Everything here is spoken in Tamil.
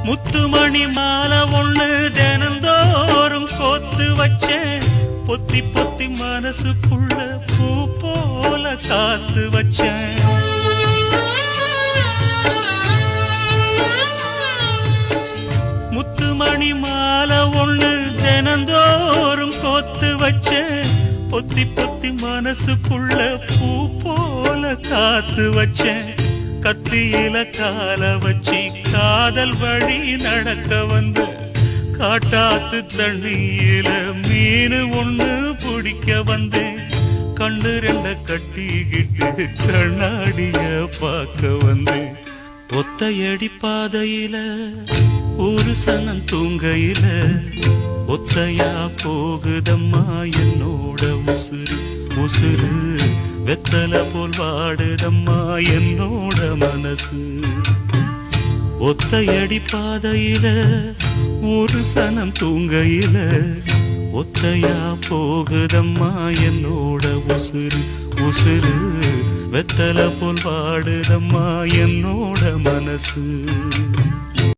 முத்துமணி மாலை ஒண்ணு தினந்தோறும் கோத்து வச்சேன். பொத்தி பொத்தி மனசுக்குள்ள பூ போல காத்து வச்சேன். முத்துமணி மாலை ஒண்ணு தினந்தோறும் கோத்து வச்சேன். பொத்தி பொத்தி மனசுக்குள்ள பூ போல காத்து வச்சேன். கத்தியில கால வச்சி காதல் வழி நடக்க வந்த காட்டாத்து தண்ணியில மீனு ஒண்ணு பிடிக்க வந்தேன். கண்ணு ரெண்ட கட்டிக்கிட்டு கண்ணாடிய பார்க்க வந்தேன். ஒத்தையடி பாதையில ஒரு சனம் தூங்கையில ஒத்தையா போகுதம்மா என்னோட உசுறு. உசுறு வெத்தல போல் வாடுதம்மா என்னோட மனசு. ஒத்தையடி பாதையில ஒரு சனம் தூங்கையில ஒத்தையா போகுதம்மா என்னோட உசுறு. உசுறு வெத்தல போல் வாடுதம்மா என்னோட மனசு.